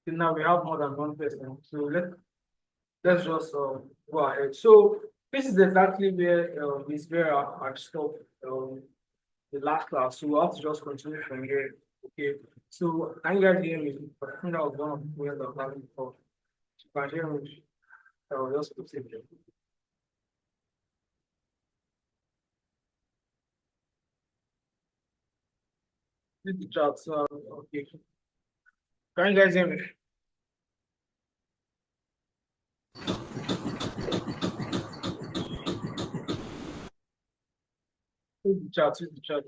Now we have more than one person. So let's just go ahead. So this is exactly where I stopped the last class. So we'll have to just continue from here. Okay. So can you guys hear me? I think that was one of the ways of having before. You can hear me. I will just put it there. This is the chat. So okay. Can you guys hear me? Use the chat. Use the chat.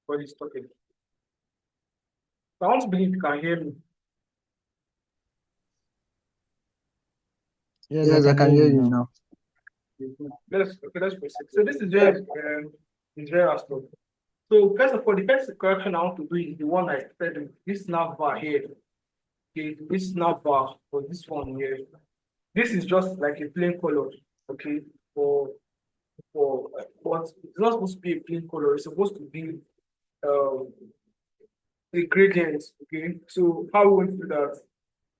What is talking? I want to believe you can hear me. Yes, I Yes, I can can hear hear you you now. now. Let's proceed. So this is where I stop. So first of all, the first correction I want to do is the one I said this nav bar here. Okay, this nav bar for this one here. This is just like a plain color. Okay, but it's not supposed to be a plain color. It's supposed to be um a gradient. Okay, so how we want to do that?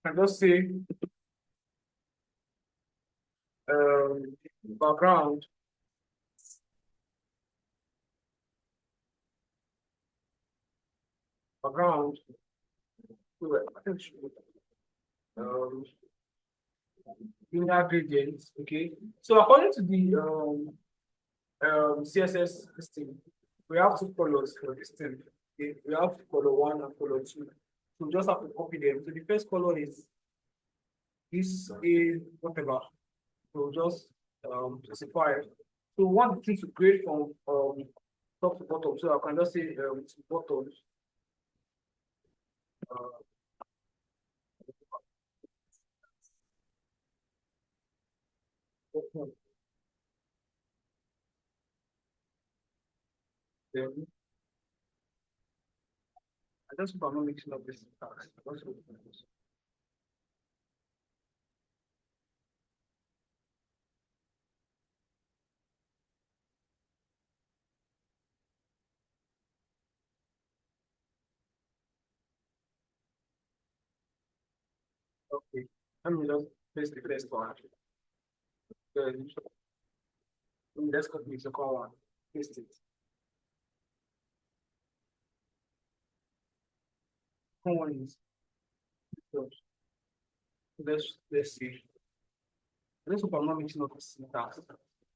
I just say um background background. I think it should be, um linear gradients. Okay, so according to the CSS system, we have two colors for this thing. Okay? We have color one and color two. So we just have to copy them. So the first color is this is whatever. So just specify it. So we want the thing to grade from top to bottom. So I can just say to bottom. Uh, bottom. Then I just hope I'm not mixing up this task. I just hope I'm not. Okay. Let me just paste the first one. Then let's copy the second one. Paste it. Second one is good. Let's see. Let's hope I'm not mixing up the syntax.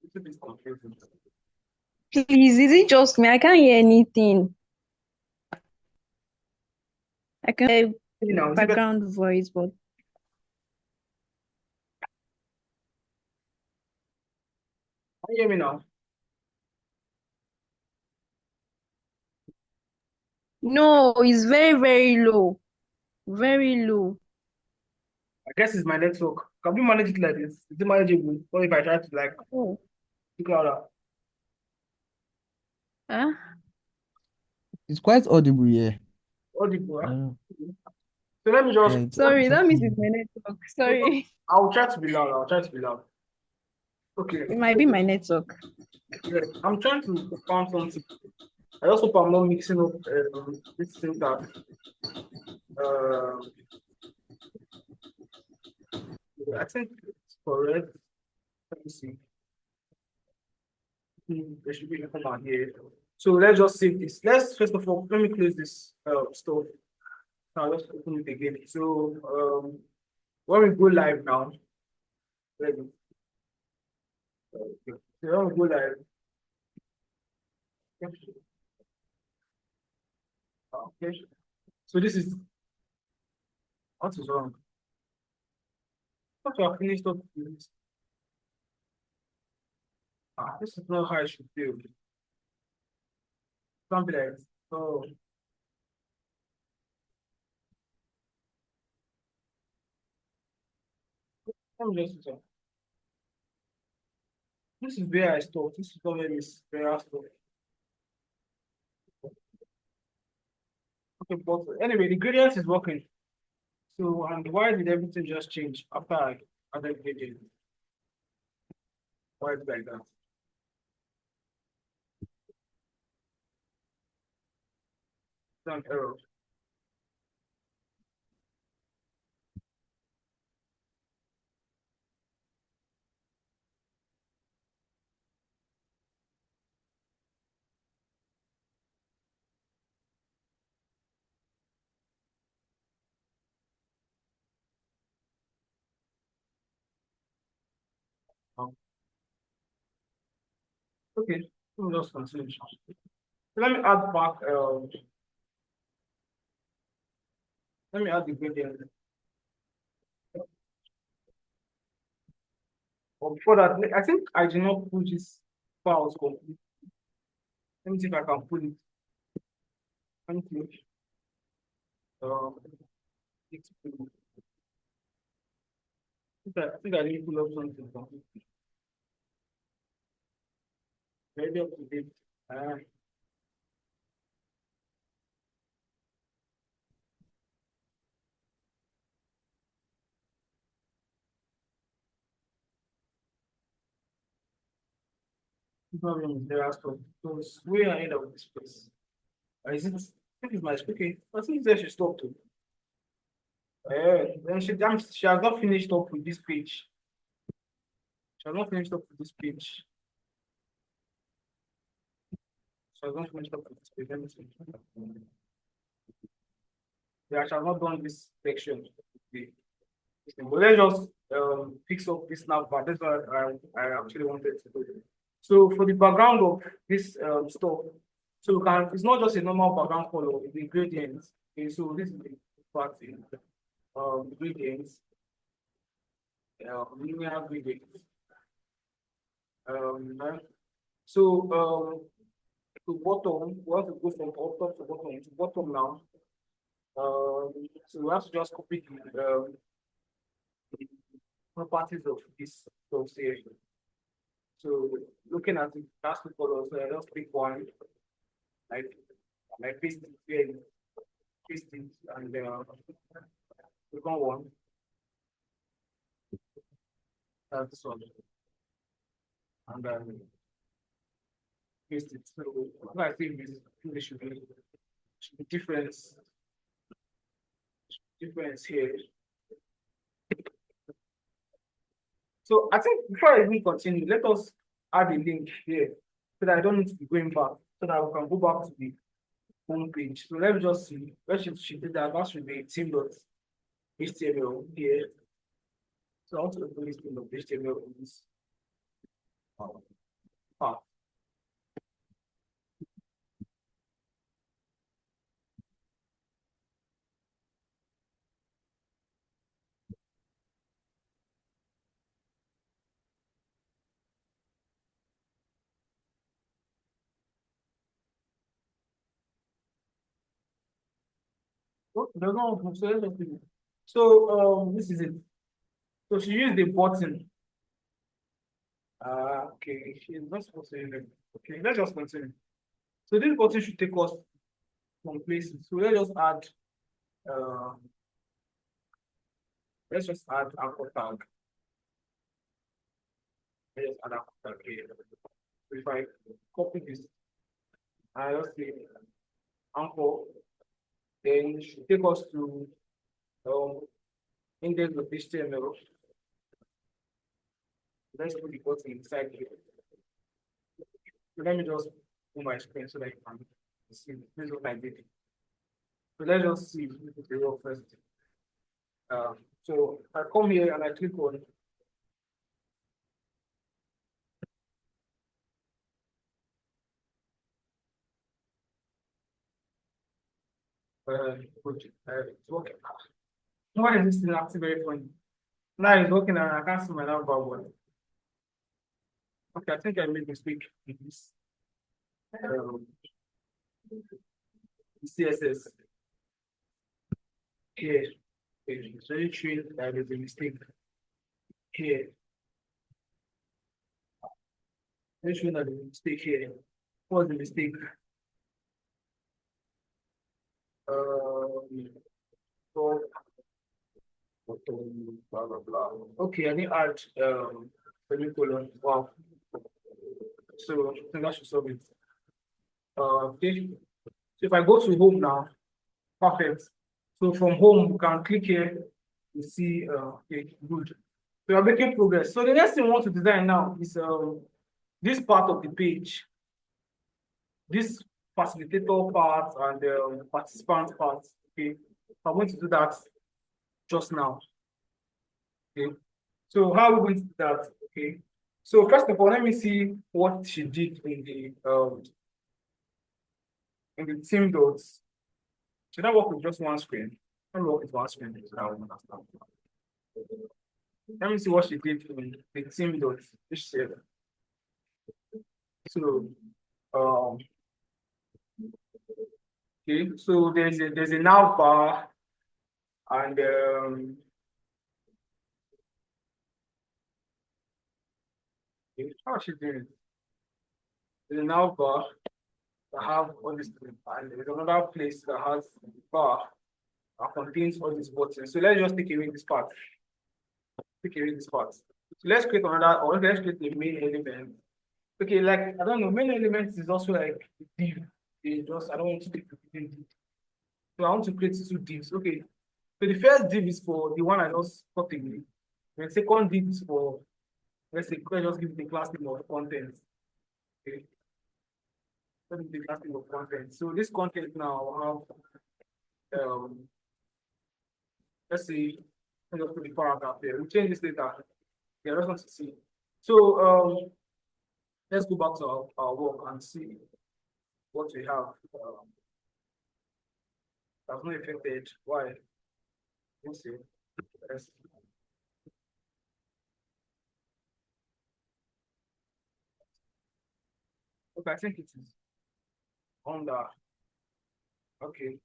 It's a bit confusing. Please, is it just me? I can't hear anything. I can hear Now, is it better? background voice, but Can you hear me now? no, it's very, very low. Very low. I guess it's my network. Can we manage it like this? Is it manageable? Or if I try to like Oh. figure out Huh? It's quite audible, yeah. audible? I Huh? know. So let me just Yeah, it's Sorry, it's that means okay. it's my network. Sorry. I'll try to be loud. I'll try to be loud. Okay. It might be my network. Yeah, I'm trying to find something. I just hope I'm not mixing up this syntax. Uh, I think it's correct. Let me see. There should be a comma here. So let's just save this. Let's first of all let me close this stuff. Now let's open it again. So when we go live now, let me, okay. So when we go live, okay. So this is what is wrong. What I finished up with this. This is not how I should feel. Something like this. So let me just say, this is where I stopped. This is not where I stopped. Okay, but anyway, the gradient is working. So and why did everything just change after I added gradient? Why is it like that? an error. Okay, we'll just continue. Let me add back. Let me add the gradient. But before that, I think I did not pull this files complete. Let me see if I can pull it. Let me see. It's pull. I think I didn't pull up something. Maybe up to date. Problem there are stuff. So it's way ahead of this place. Is it? I think it's my okay. I think there should stop too. Then she has not finished up with this page. She has not finished up with this page. She has not finished up with this page. Let me see. Yeah, she has not done this section. Okay. But let's just fix up this nav bar. That's what I actually wanted to do. So for the background of this stuff, so we can, it's not just a normal background color, it's the gradients. Okay, so this is the part in gradients, linear gradients. So to bottom, we have to go from top to bottom to bottom now. So we have to just copy the properties of this stuff here. So looking at the last two colors, I just pick one, like I paste it here, paste it, and second one, this one, and then paste it. So what I think is there should be difference here. So I think before I even continue, let us add a link here so that I don't need to be going back, so that we can go back to the home page. So let me just see where she did that. That should be team.html here. So I want to open this team.html in this part. Oh, there's no open, so let's just do it. So this is it. So she used the button. Okay, she's not supposed to use it. Okay, let's just continue. So this button should take us some places. So let's just add anchor tag. Let's just add anchor tag here. So if I copy this, I just say anchor, then it should take us to index of HTML. Let's put the button inside here. So let me just move my screen so that you can see. This is what I did. So let's just see the row first. So I come here and I click on project. It's working. Why is this thing acting very funny? Now it's working and I can't see my number one. Okay, I think I made a mistake in this. CSS here. It's very true that there's a mistake here. Very sure that there's a mistake here. What's the mistake? So, blah blah blah. Okay, I need add semicolon. Wow. So I think that should solve it. Okay. So if I go to home now, Perfect. So from home, you can click here. You see, okay, good. So you're making progress. So the next thing we want to design now is this part of the page, this facilitator part and participant part. Okay, I'm going to do that just now. Okay, so how are we going to do that? Okay, so first of all, let me see what she did in the team dots. Should I work with just one screen? Let me work with one screen so that I will understand. Let me see what she did in the team dots. This said. So okay, so there's a nav bar and okay, how is she doing it? There's a nav bar that have all this thing, and there's another place that has a bar that contains all these buttons. So let's just take away this part. Take away this part. So let's create another, or let's create a main element. Okay, like I don't know, main elements is also like div. I don't want to take div. So I want to create two divs. Okay. So the first div is for the one I just got away. The second div is for, let's say, let's just give it the class name of content. Okay. Let me the class name of content. So this content now have let's see, let's just put the paragraph here. We'll change this later. Yeah, I just want to see. So let's go back to our work and see what we have. That's not affected. Why? Let's see. Yes. Okay, I think it is on the okay.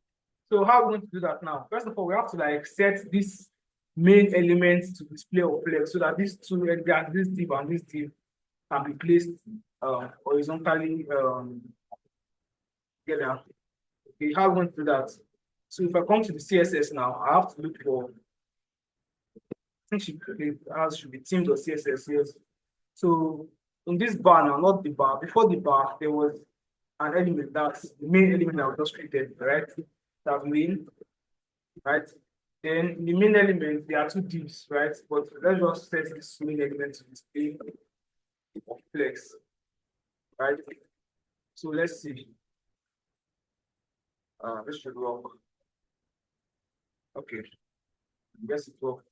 So how are we going to do that now? First of all, we have to like set this main element to display or flex so that these two this div and this div can be placed horizontally together. Okay, how are we going to do that? So if I come to the CSS now, I have to look for, I think should be team.css, yes. So in this bar now, not the bar, before the bar, there was an element that's the main element that was just created, right? That's main, right? Then in the main element, there are two divs, right? But let's just set this main element to display of flex, right? So let's see. This should work. Okay, yes, it worked.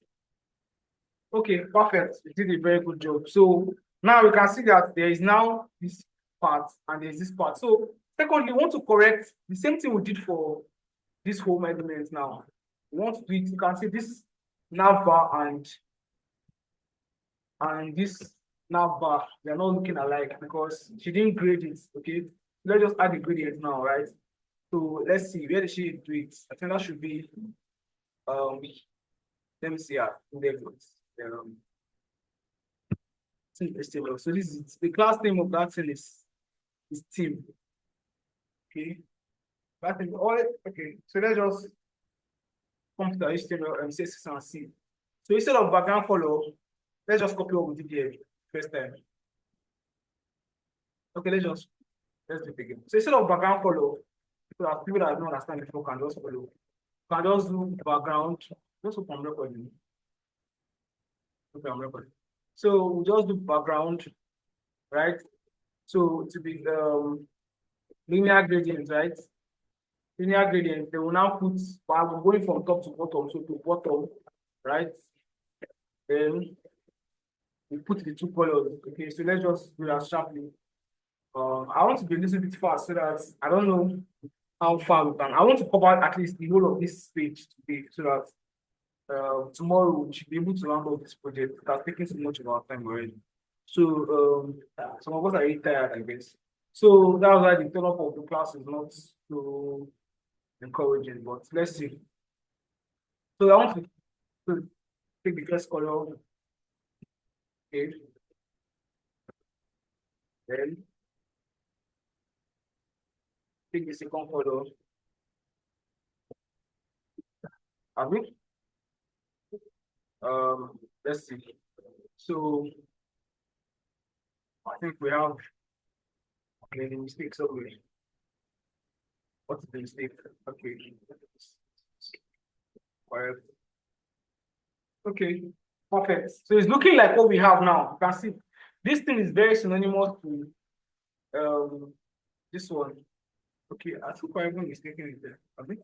Okay, perfect. You did a very good job. So now we can see that there is now this part and there's this part. So secondly, we want to correct the same thing we did for this home element now. We want to do it. You can see this nav bar and this nav bar, they're not looking alike because she didn't grade it. Okay, let's just add the gradient now, right? So let's see, where did she do it? I think that should be let me see there it goes. HTML. So this is the class name of that thing is team. Okay. That is all. Okay. So let's just come to the HTML and CSS and see. So instead of background color, let's just copy what we did here first time. Okay, let's do it again. So instead of background color, people that don't understand before can just follow. Can just do background. Just open recording. Okay, I'm recording. So we just do background, right? So to be linear gradient, right? Linear gradient, they will now put, while we're going from top to bottom, so to bottom, right? Then we put the two colors. Okay, so let's just do that sharply. I want to be a little bit fast so that I don't know how far we can. I want to cover at least the whole of this page today so that tomorrow we should be able to round up this project. It has taken so much of our time already. So some of us are really tired, I guess. So that's why the turn up of the class is not so encouraging, but let's see. So I want to take the first color. Okay. Then take the second color. Have we? Let's see. So I think we have many mistakes over here. What's the mistake? Okay. Correct. Okay. Perfect. So it's looking like what we have now. You can see this thing is very synonymous to this one. Okay, I think we're even mistaken it there. I think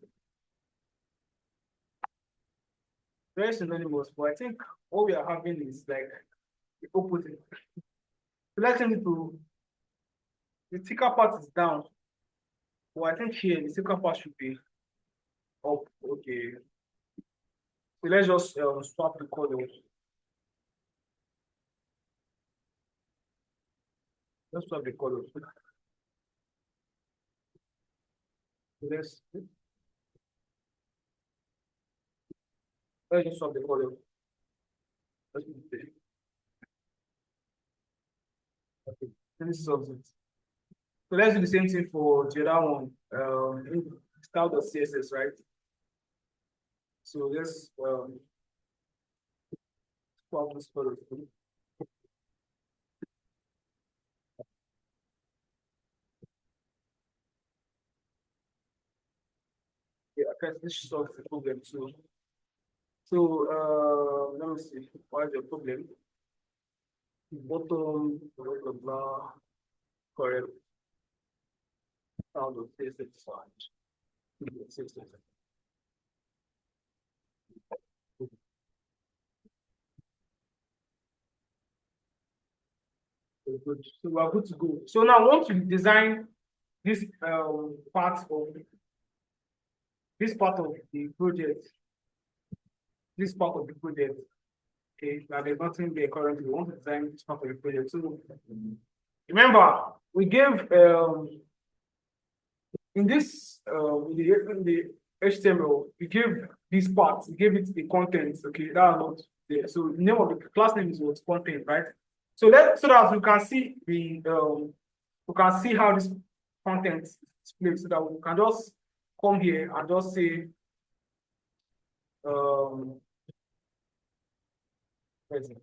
very synonymous, but I think what we are having is like the opposite. So let's change it to the thicker part is down. Well, I think here the thicker part should be up. Okay. So let's just swap the colors. Let's swap the colors. So let's just swap the colors. Let's put it. Okay. This is it. So let's do the same thing for the other one. Style.css, right? So let's swap this color. Yeah, okay, this solves the problem too. So let me see. What is the problem? Bottom, blah blah blah. Correct. Style.css side. Good. So we are good to go. So now once you design this part of the project, this part of the project, okay, now there's nothing there currently. We want to design this part of the project. So remember, we gave in this in the HTML, we gave this part, we gave it the contents. Okay, that are not there. So the name of the class name is what content, right? So so that we can see how this content is displayed, so that we can just come here and just say present.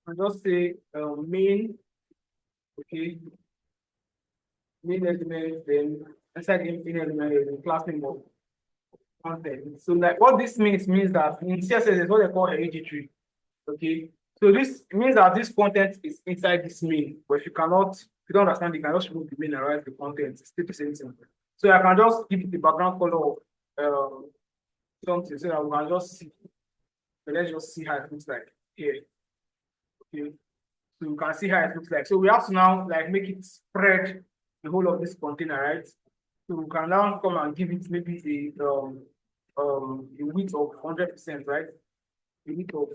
And just say main, okay, main element, then inside the main element is the class name of content. So like what this means that in CSS is what they call hereditary. Okay. So this means that this content is inside this main, but if you don't understand, you can just remove the main and write the content. It's still the same thing. So I can just give it the background color of something so that we can just see. So let's just see how it looks like here. Okay. So you can see how it looks like. So we have to now like make it spread the whole of this container, right? So we can now come and give it maybe a width of 100%, right? A width of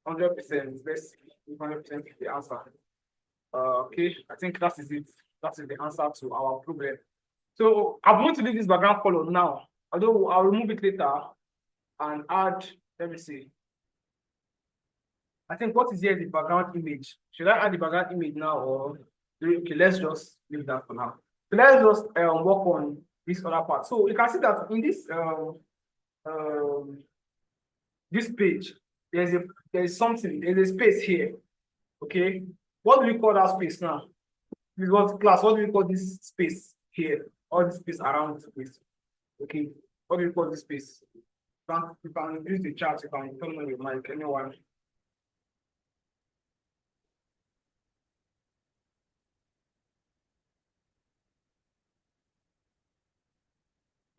100%. Let's see if 100% is the answer. Okay, I think that is it. That is the answer to our problem. So I'm going to leave this background color now, although I'll remove it later and add, let me see. I think what is here is the background image. Should I add the background image now or okay, let's just leave that for now. So let's just work on this other part. So you can see that in this page, there's a space here. Okay. What do we call that space now? This was class. What do we call this space here? All this space around this space. Okay. What do we call this space? You can use the chat, you can turn on your mic, anyone.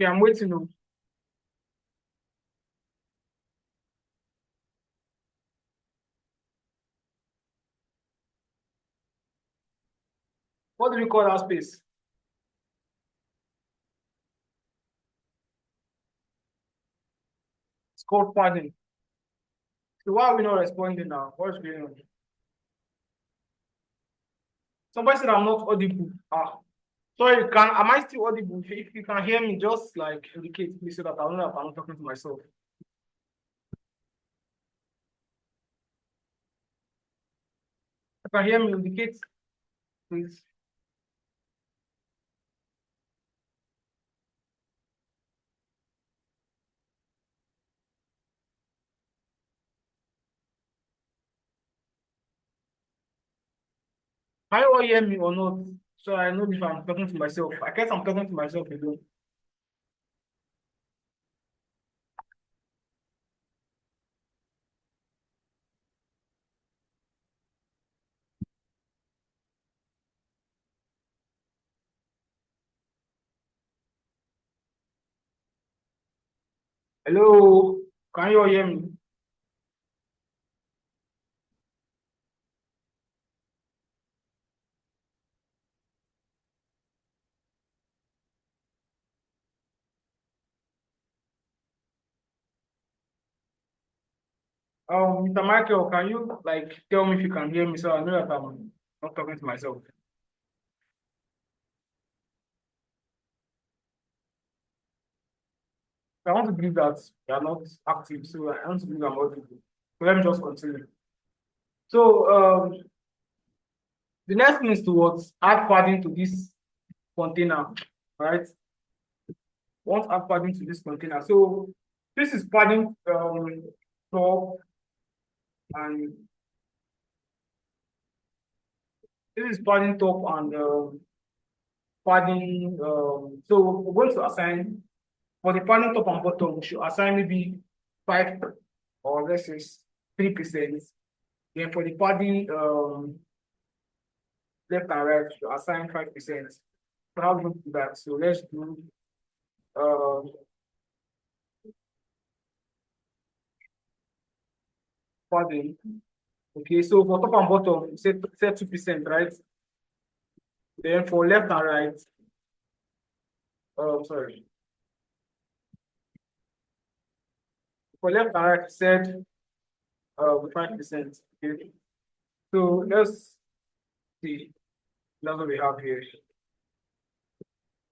Okay, I'm waiting on. What do we call that space? It's called padding. So why are we not responding now? What's going on? Somebody said I'm not audible. Sorry, am I still audible? If you can hear me, just like indicate, please, so that I know that I'm not talking to myself. If you can hear me, indicate, please. Can you all hear me or not? So I know if I'm talking to myself. I guess I'm talking to myself again. Hello, can you all hear me? Mr. Michael, can you like tell me if you can hear me so I know that I'm not talking to myself? I want to believe that you are not active, so I want to believe I'm audible. So let me just continue. So the next thing is to what? Add padding to this container, right? Want to add padding to this container. So this is padding top, and this is padding top and padding. So we're going to assign for the padding top and bottom, we should assign maybe 5 or let's say 3%. Then for the padding left and right, we should assign 5%. So how do we do that? So let's do padding. Okay, so for top and bottom, set 2%, right? Then for left and right, sorry. For left and right, set 5%. Okay. So let's see. That's what we have here.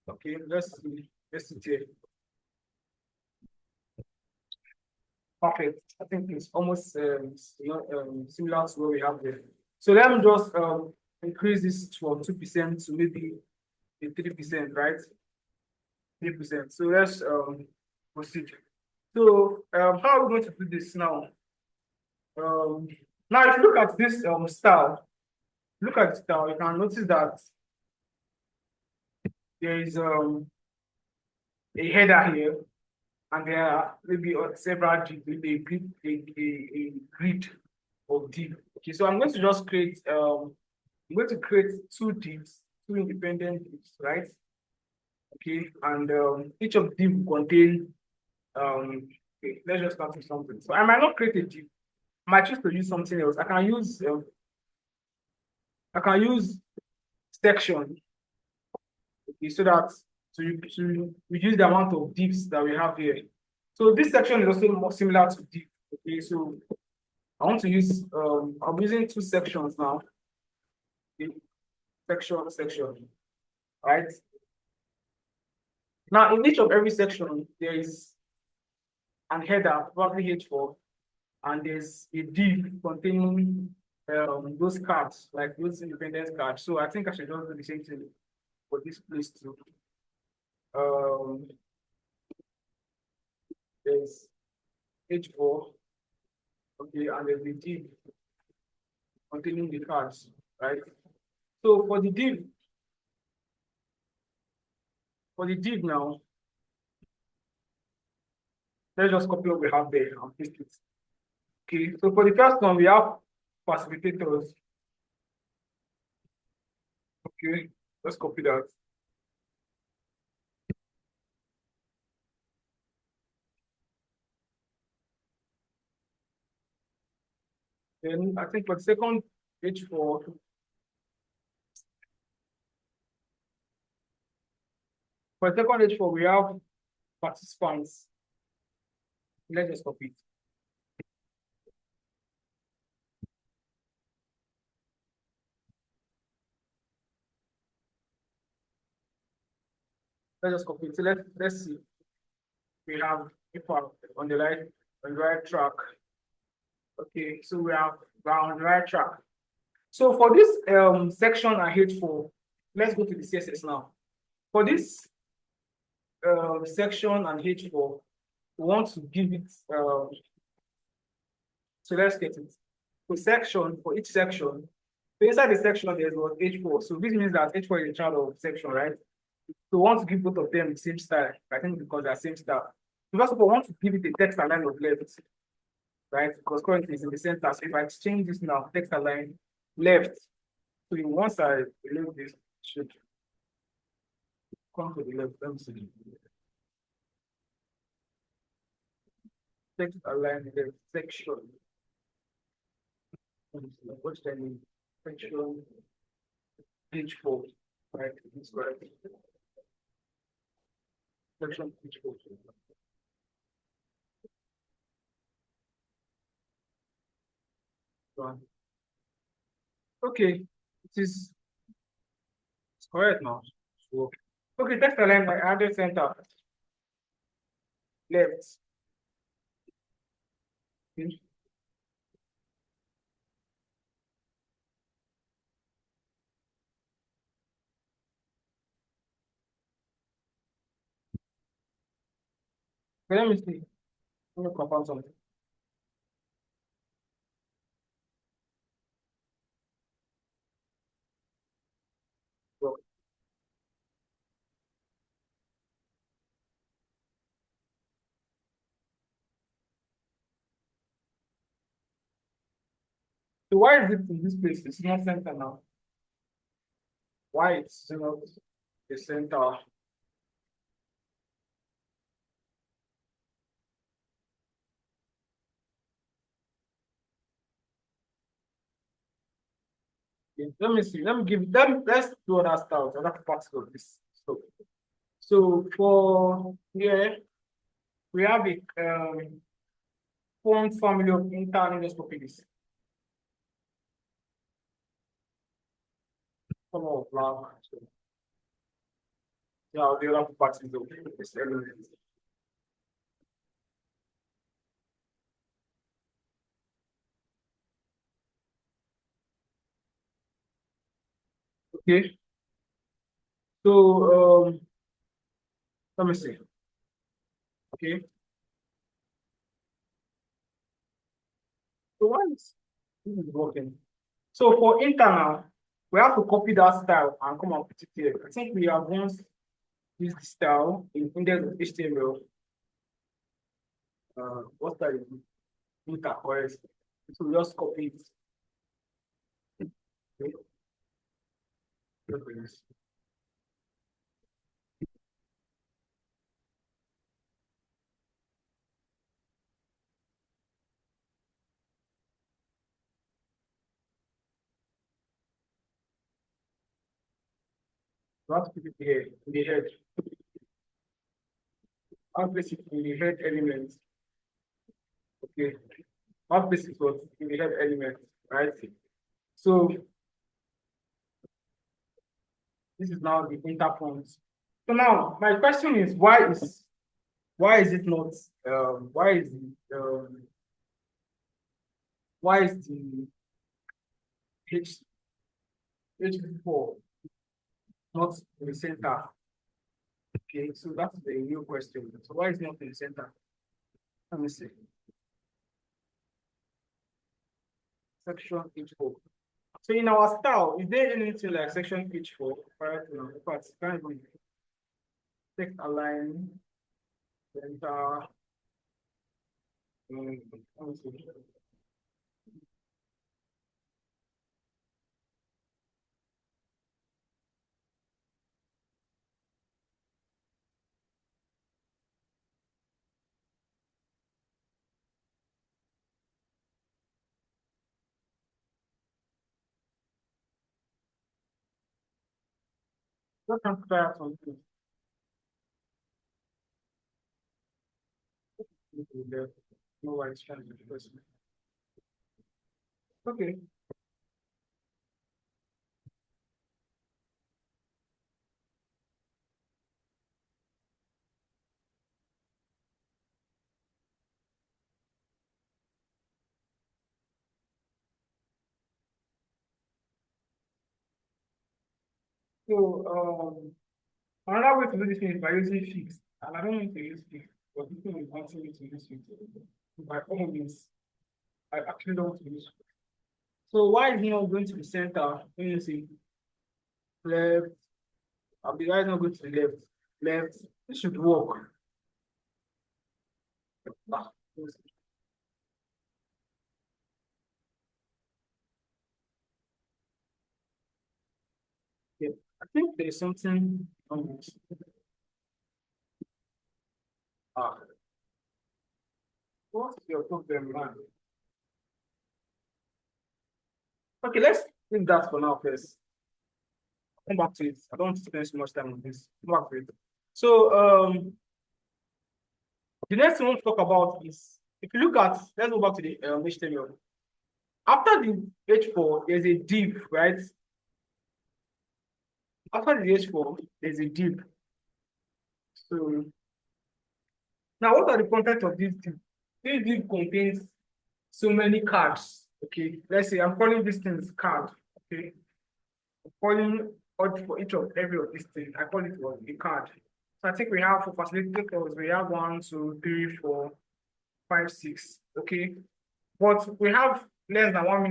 Okay, let's see. Let's see here. Perfect. I think it's almost similar to what we have there. So let me just increase this from 2% to maybe 3%, right? 3%. So let's proceed. So how are we going to do this now? Now, if you look at this style, look at the style, you can notice that there is a header here, and there are maybe several divs, maybe a grid of div. Okay, so I'm going to just create I'm going to create 2 divs, 2 independent divs, right? Okay, and each of div will contain okay, let's just start with something. So I might not create a div. I might choose to use something else. I can use section, okay, so that to reduce the amount of divs that we have here. So this section is also more similar to div. Okay, so I want to use I'm using 2 sections now. Okay. Section, right? Now in each of every section, there is an header, probably H4, and there's a div containing those cards, like those independent cards. So I think I should just do the same thing for this place too. There's H4, okay, and there's the div containing the cards, right? So for the div now, let's just copy what we have there and paste it. Okay, so for the first one, we have facilitators. Okay, let's copy that. Then I think for the second H4, we have participants. Let's just copy it. Let's just copy it. So let's see. We have if on the right track. Okay, so we're on the right track. So for this section I H4, let's go to the CSS now. For this section and H4, we want to give it so let's get it. For each section, So inside the section, there's what H4. So this means that H4 is a child of section, right? So we want to give both of them the same style. I think because they're same style. So first of all, I want to give it a text align of left, right? Because currently it's in the center. So if I change this now, text align left. So in one side, below this should come to the left. Let me see. Text align left section. What's that mean? Section H4, right? This correct. Section H4. Okay, it is it's correct now. So, okay, text align by added center left. Okay. Let me see. Let me confirm something. So why is it in this place? It's not center now. Why it's not the center? Let me see. Let me give them. Let's do other styles, other parts of this. So for here we have a font family of intern. Let's copy this. Color of black. Yeah, the other parts is okay. This element. Okay. So let me see. Okay. So why is this is working? So for internal, we have to copy that style and come and put it here. I think we have once used the style in index of HTML. What style is it? Inter, correct. So we just copy it. Okay. Reference. We have to put it here in the head. I'll place it in the head element. Okay. I'll place it what in the head element, right? So this is now the inter font. So now my question is why is it not why is the H H4 not in the center? Okay, so that's the new question. So why is it not in the center? Let me see. Section H4. So in our style, is there anything like section H4? Right, no, but can't even text align, center. Let me see. What can try something? No worries, trying to do this. Okay. So another way to do this thing is by using fixed. And I don't want to use fixed, but this thing is wanting me to use fixed. By all means, I actually don't want to use fixed. So why is it not going to the center? When you see left, I'll be right not going to the left. Left, it should work. Ah, yeah. I think there's something on this. Ah, what's your problem, man? Okay, let's leave that for now first. Come back to it. I don't want to spend so much time on this. Come back to it. So the next thing I want to talk about is if you look at, let's go back to the HTML. After the H4, there's a div, right? After the H4, there's a div. So now what are the content of this div? This div contains so many cards. Okay, let's say I'm calling this thing card. Okay, I'm calling out for each of every of these things. I call it what a card. So I think we have for facilitators, we have 1, 2, 3, 4, 5, 6. Okay, but we have less than 1 minute.